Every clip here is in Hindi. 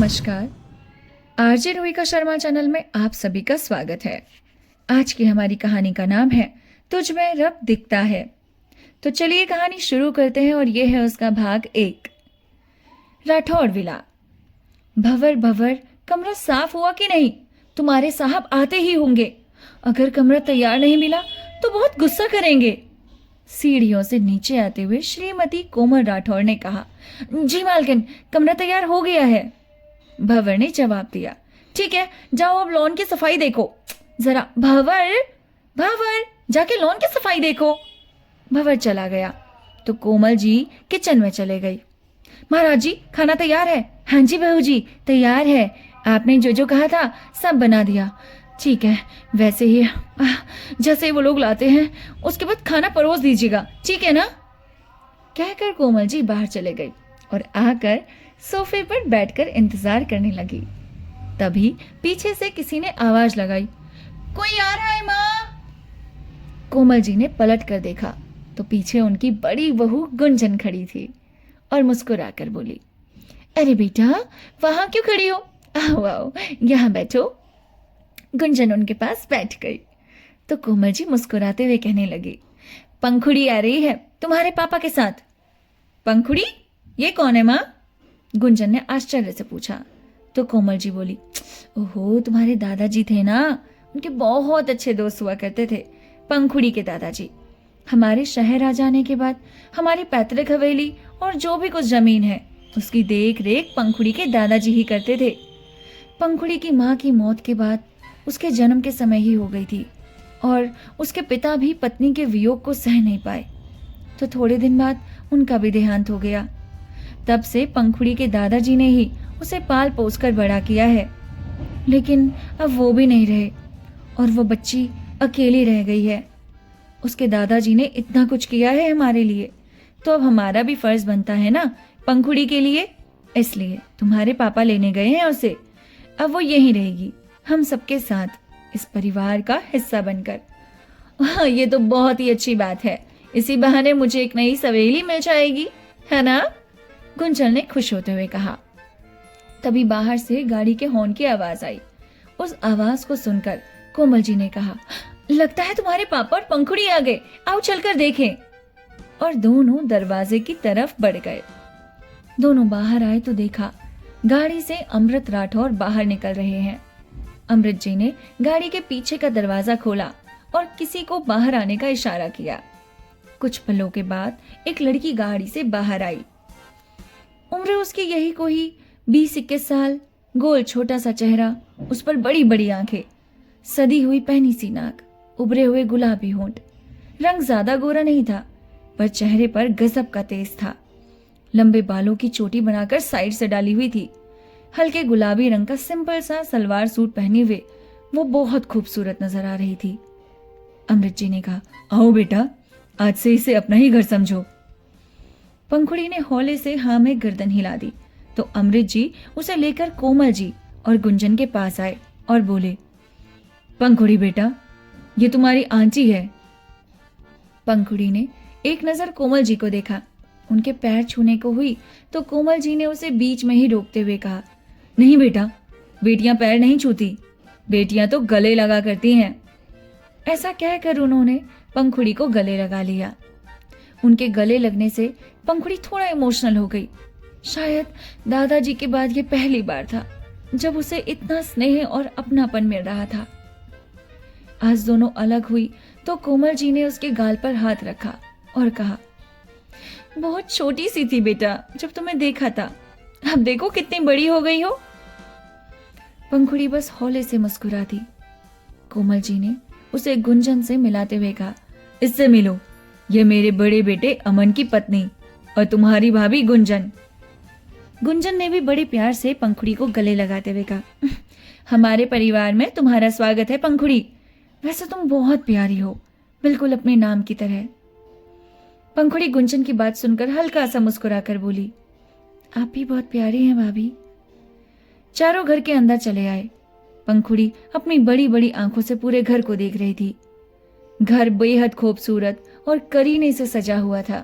नमस्कार। आरजे रोहिका शर्मा चैनल में आप सभी का स्वागत है। आज की हमारी कहानी का नाम है तुझ में रब दिखता है। तो चलिए कहानी शुरू करते हैं और ये है उसका भाग 1। राठौड़ विला। भंवर भंवर, कमरा साफ हुआ कि नहीं? तुम्हारे साहब आते ही होंगे। अगर कमरा तैयार नहीं मिला तो बहुत गुस्सा करेंगे। सीढ़ियों से नीचे आते हुए श्रीमती कोमल राठौड़ ने कहा, जी मालकिन, कमरा तैयार हो गया है। भंवर ने जवाब दिया, ठीक है, जाओ अब लॉन की सफाई देखो। जरा भंवर, भंवर, जाके लॉन की सफाई देखो। भंवर चला गया तो कोमल जी किचन में चले गई। महाराज जी, खाना तैयार है? हाँ जी बहू जी, तैयार है। आपने जो जो कहा था सब बना दिया। ठीक है, वैसे ही जैसे वो लोग लाते हैं उसके बाद खाना परोस दीजिएगा, ठीक है ना? कहकर कोमल जी बाहर चले गई और आकर सोफे पर बैठकर इंतजार करने लगी। तभी पीछे से किसी ने आवाज लगाई, कोई आ रहा है माँ। कोमल जी ने पलट कर देखा तो पीछे उनकी बड़ी बहू गुंजन खड़ी थी और मुस्कुराकर बोली, अरे बेटा, वहां क्यों खड़ी हो? आओ आओ, यहाँ बैठो। गुंजन उनके पास बैठ गई तो कोमल जी मुस्कुराते हुए कहने लगी, पंखुड़ी आ रही है तुम्हारे पापा के साथ। पंखुड़ी? ये कौन है माँ? गुंजन ने आश्चर्य से पूछा तो कोमल जी बोली, ओहो, तुम्हारे दादाजी थे ना, उनके बहुत अच्छे दोस्त हुआ करते थे पंखुड़ी के दादाजी। हमारे शहर आ जाने के बाद हमारी पैतृक हवेली और जो भी कुछ जमीन है उसकी देख रेख पंखुड़ी के दादाजी ही करते थे। पंखुड़ी की माँ की मौत के बाद उसके जन्म के समय ही हो गई थी और उसके पिता भी पत्नी के वियोग को सह नहीं पाए तो थोड़े दिन बाद उनका भी देहांत हो गया। तब से पंखुड़ी के दादाजी ने ही उसे पाल पोस कर बड़ा किया है, लेकिन अब वो भी नहीं रहे और वो बच्ची अकेली रह गई है। उसके दादाजी ने इतना कुछ किया है हमारे लिए, तो अब हमारा भी फर्ज बनता है ना पंखुड़ी के लिए। इसलिए तुम्हारे पापा लेने गए हैं उसे। अब वो यहीं रहेगी, हम सबके साथ, इस परिवार का हिस्सा बनकर। हाँ, ये तो बहुत ही अच्छी बात है। इसी बहाने मुझे एक नई सहेली मिल जाएगी, है ना? गुंजन ने खुश होते हुए कहा। तभी बाहर से गाड़ी के हॉर्न की आवाज आई। उस आवाज को सुनकर कोमल जी ने कहा, लगता है तुम्हारे पापा और पंखुड़ी आ गए, आओ चलकर देखें। और दोनों दरवाजे की तरफ बढ़ गए। दोनों बाहर आए तो देखा गाड़ी से अमृत राठौर बाहर निकल रहे हैं। अमृत जी ने गाड़ी के पीछे का दरवाजा खोला और किसी को बाहर आने का इशारा किया। कुछ पलों के बाद एक लड़की गाड़ी से बाहर आई। उम्र उसकी यही कोई 20-21 साल, गोल छोटा सा चेहरा, उस पर बड़ी बड़ी आंखें, सदी हुई पहनी सी नाक, उभरे हुए गुलाबी होंठ। रंग ज्यादा गोरा नहीं था पर चेहरे पर गजब का तेज था। लंबे बालों की चोटी बनाकर साइड से डाली हुई थी। हल्के गुलाबी रंग का सिंपल सा सलवार सूट पहने हुए वो बहुत खूबसूरत नजर आ रही थी। अमृत जी ने कहा, आओ बेटा, आज से इसे अपना ही घर समझो। पंखुड़ी ने हौले से हाँ में गर्दन हिला दी तो अमृत जी उसे लेकर कोमल जी और गुंजन के पास आए और बोले, पंखुड़ी बेटा, ये तुम्हारी आंटी है। पंखुड़ी ने एक नजर कोमल जी को देखा, उनके पैर छूने को हुई तो कोमल जी ने उसे बीच में ही रोकते हुए कहा, नहीं बेटा, बेटियां पैर नहीं छूती, बेटियां तो गले लगा करती हैं। ऐसा कहकर उन्होंने पंखुड़ी को गले लगा लिया। उनके गले लगने से पंखुड़ी थोड़ा इमोशनल हो गई। शायद दादाजी के बाद ये पहली बार था जब उसे इतना स्नेह और अपनापन मिल रहा था। आज दोनों अलग हुई तो कोमल जी ने उसके गाल पर हाथ रखा और कहा, बहुत छोटी सी थी बेटा जब तुम्हें देखा था, अब देखो कितनी बड़ी हो गई हो। पंखुड़ी बस हौले से मुस्कुरा दी। कोमल जी ने उसे गुंजन से मिलाते हुए कहा, इससे मिलो, ये मेरे बड़े बेटे अमन की पत्नी और तुम्हारी भाभी गुंजन। गुंजन ने भी बड़े प्यार से पंखुड़ी को गले लगाते हुए कहा, हमारे परिवार में तुम्हारा स्वागत है पंखुड़ी। वैसे तुम बहुत प्यारी हो, बिल्कुल अपने नाम की तरह। पंखुड़ी गुंजन की बात सुनकर हल्का सा मुस्कुराकर बोली, आप भी बहुत प्यारी हैं भाभी। चारों घर के अंदर चले आए। पंखुड़ी अपनी बड़ी बड़ी आंखों से पूरे घर को देख रही थी। घर बेहद खूबसूरत और करीने से सजा हुआ था।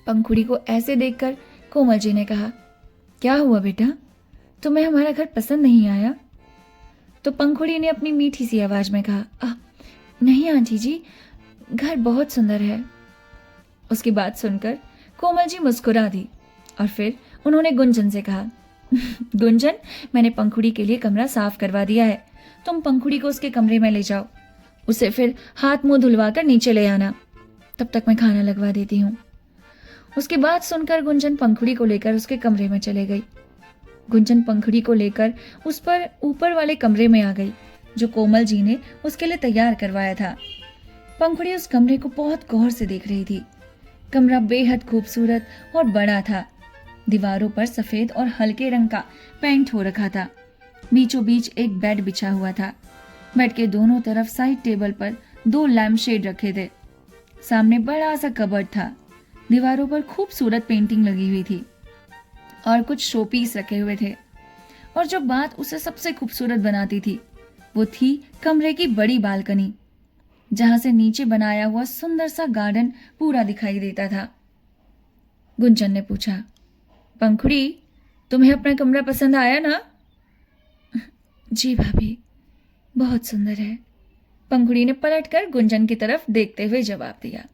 पंखुड़ी को ऐसे देखकर कोमल जी ने कहा, क्या हुआ बेटा, तुम्हें हमारा घर पसंद नहीं आया? तो पंखुड़ी ने अपनी मीठी सी आवाज में कहा, नहीं आंटी जी, घर बहुत सुंदर है। उसकी बात सुनकर कोमल जी मुस्कुरा दी और फिर उन्होंने गुंजन से कहा, गुंजन, मैंने पंखुड़ी के लिए कमरा साफ करवा दिया है। तुम पंखुड़ी को उसके कमरे में ले जाओ, उसे फिर हाथ मुंह धुलवा कर नीचे ले आना। तब तक मैं खाना लगवा देती हूँ। उसकी बात सुनकर गुंजन पंखुड़ी को लेकर उसके कमरे में चले गई। गुंजन पंखुड़ी को लेकर उस पर ऊपर वाले कमरे में आ गई जो कोमल जी ने उसके लिए तैयार करवाया था। पंखुड़ी उस कमरे को बहुत गौर से देख रही थी। कमरा बेहद खूबसूरत और बड़ा था। दीवारों पर सफेद और हल्के रंग का पेंट हो रखा था। बीचों बीच एक बेड बिछा हुआ था। बेड के दोनों तरफ साइड टेबल पर 2 लैम्प शेड रखे थे। सामने बड़ा सा कबर्ड था। दीवारों पर खूबसूरत पेंटिंग लगी हुई थी और कुछ शोपीस रखे हुए थे। और जो बात उसे सबसे खूबसूरत बनाती थी वो थी कमरे की बड़ी बालकनी, जहां से नीचे बनाया हुआ सुंदर सा गार्डन पूरा दिखाई देता था। गुंजन ने पूछा, पंखुड़ी, तुम्हें अपना कमरा पसंद आया ना? जी भाभी, बहुत सुंदर है। पंखुड़ी ने पलटकर गुंजन की तरफ देखते हुए जवाब दिया।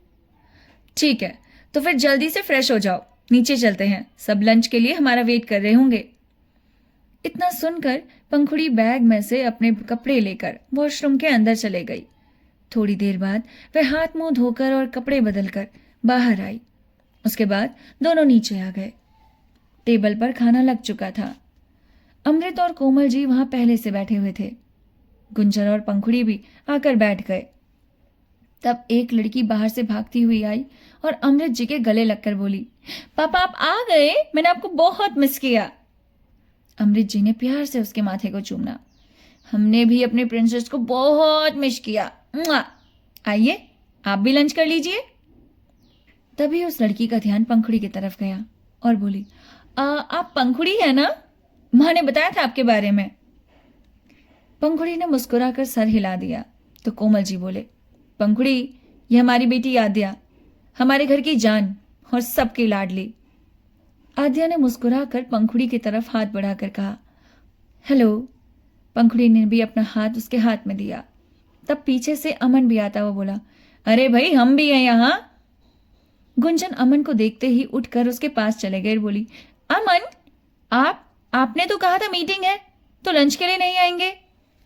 ठीक है, तो फिर जल्दी से फ्रेश हो जाओ, नीचे चलते हैं, सब लंच के लिए हमारा वेट कर रहे होंगे। इतना सुनकर पंखुड़ी बैग में से अपने कपड़े लेकर वॉशरूम के अंदर चले गई। थोड़ी देर बाद वह हाथ मुंह धोकर और कपड़े बदलकर बाहर आई। उसके बाद दोनों नीचे आ गए। टेबल पर खाना लग चुका था। अमृत और कोमल जी वहां पहले से बैठे हुए थे। गुंजन और पंखुड़ी भी आकर बैठ गए। तब एक लड़की बाहर से भागती हुई आई और अमृत जी के गले लगकर बोली, पापा आप आ गए, मैंने आपको बहुत मिस किया। अमृत जी ने प्यार से उसके माथे को चूमा। हमने भी अपने प्रिंसेस को बहुत मिस किया। आइए, आप भी लंच कर लीजिए। तभी उस लड़की का ध्यान पंखुड़ी की तरफ गया और बोली, आप पंखुड़ी है ना? माँ ने बताया था आपके बारे में। पंखुड़ी ने मुस्कुराकर सर हिला दिया तो कोमल जी बोले, पंखुड़ी, ये हमारी बेटी आद्या, हमारे घर की जान और सबकी लाडली। आद्या ने मुस्कुराकर पंखुड़ी की तरफ हाथ बढ़ाकर कहा, हेलो। पंखुड़ी ने भी अपना हाथ उसके हाथ में दिया। तब पीछे से अमन भी आता हुआ बोला, अरे भाई, हम भी हैं यहाँ। गुंजन अमन को देखते ही उठकर उसके पास चले गए और बोली, अमन, आपने तो कहा था मीटिंग है, तो लंच के लिए नहीं आएंगे?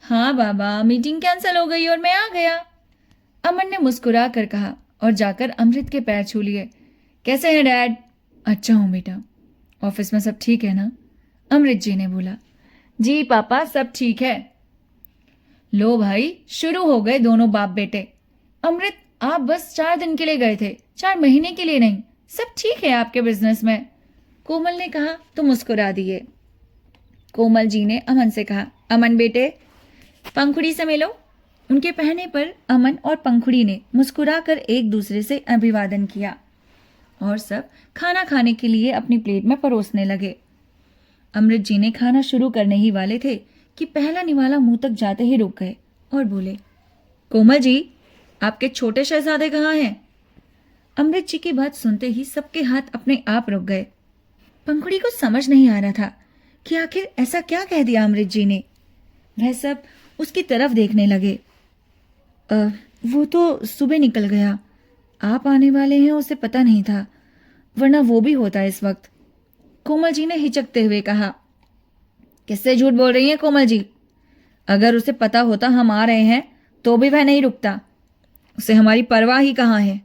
हाँ बाबा, मीटिंग कैंसिल हो गई और मैं आ गया। अमन ने मुस्कुरा कर कहा और जाकर अमृत के पैर छू लिए। कैसे हैं डैड? अच्छा हूं बेटा। ऑफिस में सब ठीक है ना? अमृत जी ने बोला। जी पापा, सब ठीक है। लो भाई, शुरू हो गए दोनों बाप बेटे। अमृत, आप बस 4 दिन के लिए गए थे, 4 महीने के लिए नहीं। सब ठीक है आपके बिजनेस में? कोमल ने कहा तो मुस्कुरा दिए। कोमल जी ने अमन से कहा, अमन बेटे, पंखुड़ी से मिलो। उनके कहने पर अमन और पंखुड़ी ने मुस्कुराकर एक दूसरे से अभिवादन किया और सब खाना खाने के लिए अपनी प्लेट में परोसने लगे। अमृत जी ने खाना शुरू करने ही वाले थे कि पहला निवाला मुंह तक जाते ही रुक गए और बोले, कोमल जी, आपके छोटे शहजादे कहाँ हैं? अमृत जी की बात सुनते ही सबके हाथ अपने आप रुक गए। पंखुड़ी को समझ नहीं आ रहा था कि आखिर ऐसा क्या कह दिया अमृत जी ने। वह सब उसकी तरफ देखने लगे। वो तो सुबह निकल गया, आप आने वाले हैं उसे पता नहीं था, वरना वो भी होता इस वक्त। कोमल जी ने हिचकते हुए कहा। किससे झूठ बोल रही हैं कोमल जी? अगर उसे पता होता हम आ रहे हैं तो भी वह नहीं रुकता। उसे हमारी परवाह ही कहाँ है?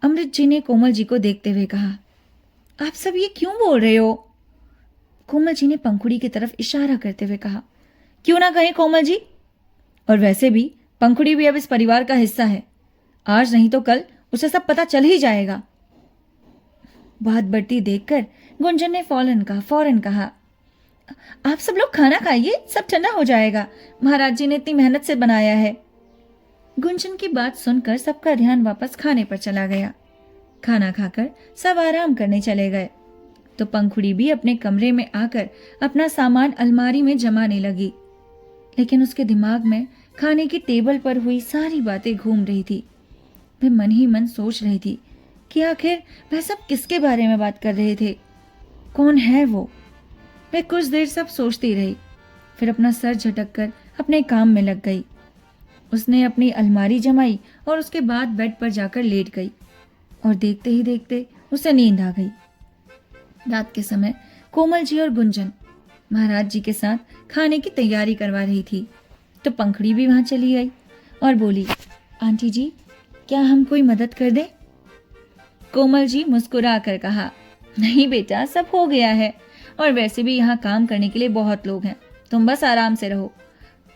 अमृत जी ने कोमल जी को देखते हुए कहा। आप सब ये क्यों बोल रहे हो? कोमल जी ने पंखुड़ी की तरफ इशारा करते हुए कहा। क्यों ना कहें कोमल जी, और वैसे भी पंखुड़ी भी अब इस परिवार का हिस्सा है। आज नहीं तो कल उसे सब पता चल ही जाएगा। बात बढ़ती देखकर गुंजन ने फौरन कहा, आप सब लोग खाना खाइए, सब ठंडा हो जाएगा, महाराज जी ने इतनी मेहनत से बनाया है। गुंजन की बात सुनकर सबका ध्यान वापस खाने पर चला गया। खाना खाकर सब आराम करने चले गए तो पंखुड़ी भी अपने कमरे में आकर अपना सामान अलमारी में जमाने लगी। लेकिन उसके दिमाग में खाने की टेबल पर हुई सारी बातें घूम रही थी। वह मन ही मन सोच रही थी कि आखिर वह सब किसके बारे में बात कर रहे थे, कौन है वो? वह कुछ देर सब सोचती रही, फिर अपना सर झटक कर अपने काम में लग गई। उसने अपनी अलमारी जमाई और उसके बाद बेड पर जाकर लेट गई और देखते ही देखते उसे नींद आ गई। रात के समय कोमल जी और गुंजन महाराज जी के साथ खाने की तैयारी करवा रही थी, तो पंखुड़ी भी वहां चली आई और बोली, आंटी जी, क्या हम कोई मदद कर दें? कोमल जी मुस्कुरा कर कहा, नहीं बेटा, सब हो गया है, और वैसे भी यहाँ काम करने के लिए बहुत लोग हैं, तुम बस आराम से रहो।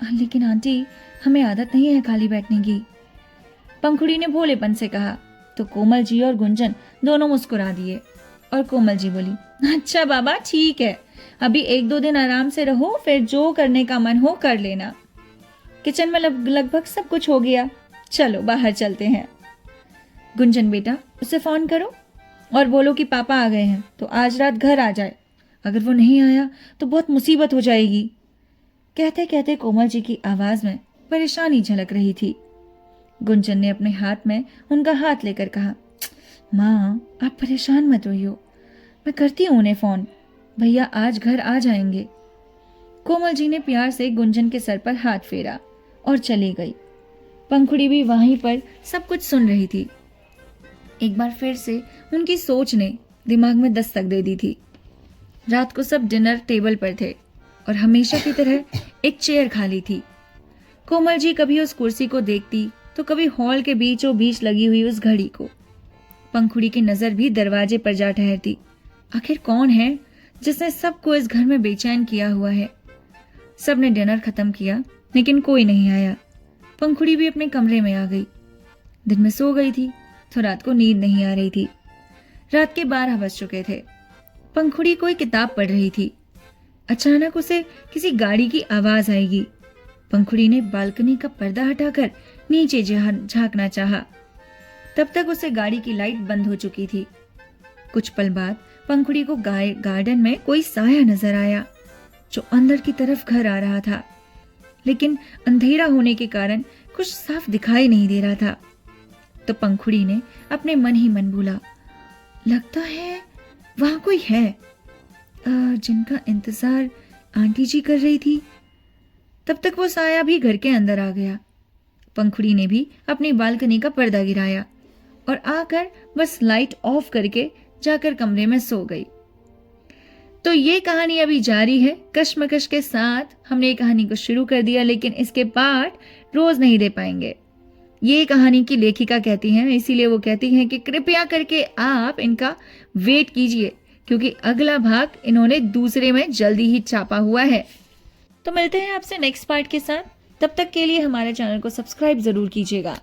लेकिन आंटी, हमें आदत नहीं है खाली बैठने की, पंखुड़ी ने भोलेपन से कहा। तो कोमल जी और गुंजन दोनों मुस्कुरा दिए और कोमल जी बोली, अच्छा बाबा, ठीक है, अभी 1-2 दिन आराम से रहो, फिर जो करने का मन हो कर लेना। किचन में लगभग सब कुछ हो गया, चलो बाहर चलते हैं। गुंजन बेटा, उसे फोन करो और बोलो कि पापा आ गए हैं तो आज रात घर आ जाए, अगर वो नहीं आया तो बहुत मुसीबत हो जाएगी। कहते कहते कोमल जी की आवाज में परेशानी झलक रही थी। गुंजन ने अपने हाथ में उनका हाथ लेकर कहा, माँ, आप परेशान मत होइयो, मैं करती हूँ उन्हें फोन, भैया आज घर आ जाएंगे। कोमल जी ने प्यार से गुंजन के सर पर हाथ फेरा और चली गई। पंखुड़ी भी वहीं पर सब कुछ सुन रही थी। एक बार फिर से उनकी सोच ने दिमाग में दस्तक दे दी थी। रात को सब डिनर टेबल पर थे और हमेशा की तरह एक चेयर खाली थी। कोमल जी कभी उस कुर्सी को देखती तो कभी हॉल के बीचों बीच लगी हुई उस घड़ी को। पंखुड़ी की नजर भी दरवाजे पर जा ठहरती, आखिर कौन है जिसने सबको इस घर में बेचैन किया हुआ है। सबने डिनर खत्म किया लेकिन कोई नहीं आया। पंखुड़ी भी अपने कमरे में आ गई। दिन में सो गई थी तो रात को नींद नहीं आ रही थी। रात के 12 बज चुके थे। पंखुड़ी कोई किताब पढ़ रही थी। अचानक उसे किसी गाड़ी की आवाज आएगी। पंखुड़ी ने बालकनी का पर्दा हटाकर नीचे झांकना चाहा। तब तक उसे गाड़ी की लाइट बंद हो चुकी थी। कुछ पल बाद पंखुड़ी को गार्डन में कोई साया नजर आया जो अंदर की तरफ घर आ रहा था, लेकिन अंधेरा होने के कारण कुछ साफ दिखाई नहीं दे रहा था। तो पंखुड़ी ने अपने मन ही मन बोला, लगता है वहां कोई है जिनका इंतजार आंटी जी कर रही थी। तब तक वो साया भी घर के अंदर आ गया। पंखुड़ी ने भी अपनी बालकनी का पर्दा गिराया और आकर बस लाइट ऑफ करके जाकर कमरे में सो गई। तो ये कहानी अभी जारी है। कश्मकश के साथ हमने ये कहानी को शुरू कर दिया, लेकिन इसके पार्ट रोज नहीं दे पाएंगे। ये कहानी की लेखिका कहती हैं, इसीलिए वो कहती हैं कि कृपया करके आप इनका वेट कीजिए, क्योंकि अगला भाग इन्होंने दूसरे में जल्दी ही छापा हुआ है। तो मिलते हैं आपसे नेक्स्ट पार्ट के साथ। तब तक के लिए हमारे चैनल को सब्सक्राइब जरूर कीजिएगा।